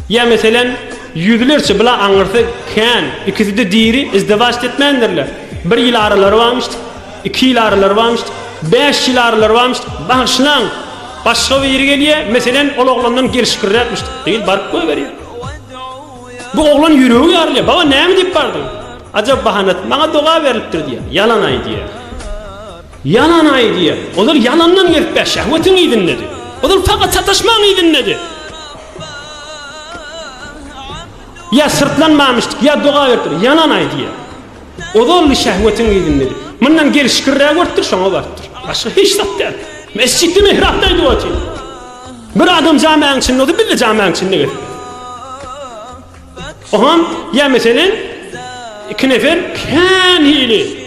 Ya meselen yüzlerce bula aňyrsa kan, ikisi de diri izdivaç etmendirler. 1 ýyl aralary barmyşdy, 2 ýyl aralary barmyşdy, 5 ýyl aralary barmyşdy. Başlan başga bir ýere gelýär, meselen ol oglandan gelişkiräpmişdi. Değil barıp koy berýär. Bu oglan ýüregi ýarly. Baba näme diýip bardym? Ajab bahanat, maňa doga berilipdir diýär. Yalan aý diýär. Yalan aý diýär. Olar yalandan gelip şähwetini dinledi. Olar fakat sataşmagy dinledi. Ya sırtlanmamışdyk, ya doga berdir. Yalan aý diýär. Olar şähwetini dinledi. Mundan gelişkiräp görtdir, şoňa bardyr. Başga hiç zat däl. Mescid-i mihrapda ýoty. Bir adam jamaň içinde oldu, bir de jamaň içinde geldi. Oham ya meselen 2 nefer kan hili.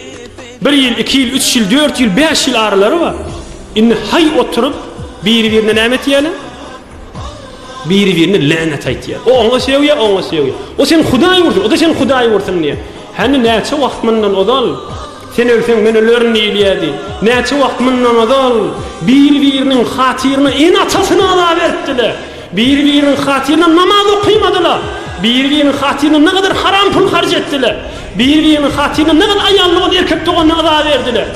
1 ýyl, 2 ýyl, 3 ýyl, 4 ýyl, 5 ýyl aralary var. Indi hay oturup biri-birine näme diýýärler? Biri-birine lanet aýtýar. O oňa sevýär, oňa sevýär. O sen Hudaý urdur, o da sen Hudaý ursun diýär. Hani näçe wagt mundan odal? Sen ölsen men ölerin diýilýärdi. Näçe wagt mundan odal? Bir-biriniň hatyryna en atasyny ala berdiler. Bir-biriniň hatyryna namaz okuymadylar. Bir-biriniň hatyryna ne kadar haram pul harç etdiler. Bir-biriniň hatyryna ne kadar aýallygy erkek doganyna ala berdiler.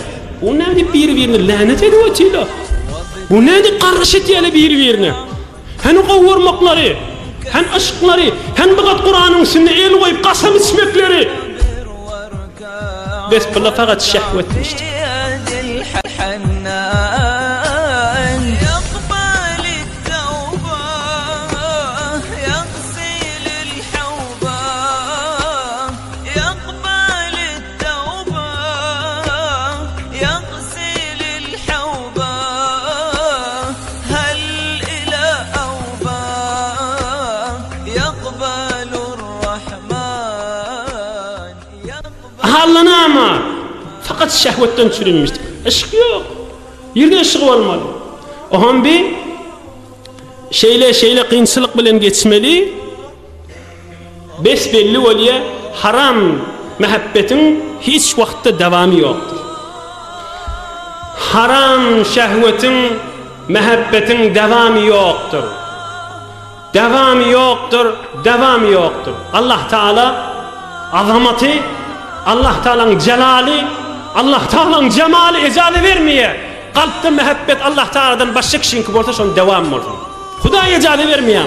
Bu näme bir-birini lanet edip ötýärler? Bu näme garryş etýärler bir-birine? Hani gowurmaklary, hani aşklary, hani bigat Kur'anyň üstüne el goýup gasam içmekleri. Bes bular fakat şähwetmişdi. Allah'ına ama fakat şehvetten sürünmüştü. Işık yok. Yerde ışık olmalı. O ham bir şeyle kıyınçılık bilen geçmeli. Besbelli olya haram muhabbetin hiç vakitte devamı yoktur. Haram şehvetin muhabbetin devamı yoktur. Devamı yoktur, devamı yoktur. Allah Teala azamatı, Allah Teala'nın celali, Allah Teala'nın cemali icazı vermeye. Kalpte muhabbet Allah Teala'dan başka kişinin ki orta son devam olur. Hudaýa icazı vermeye.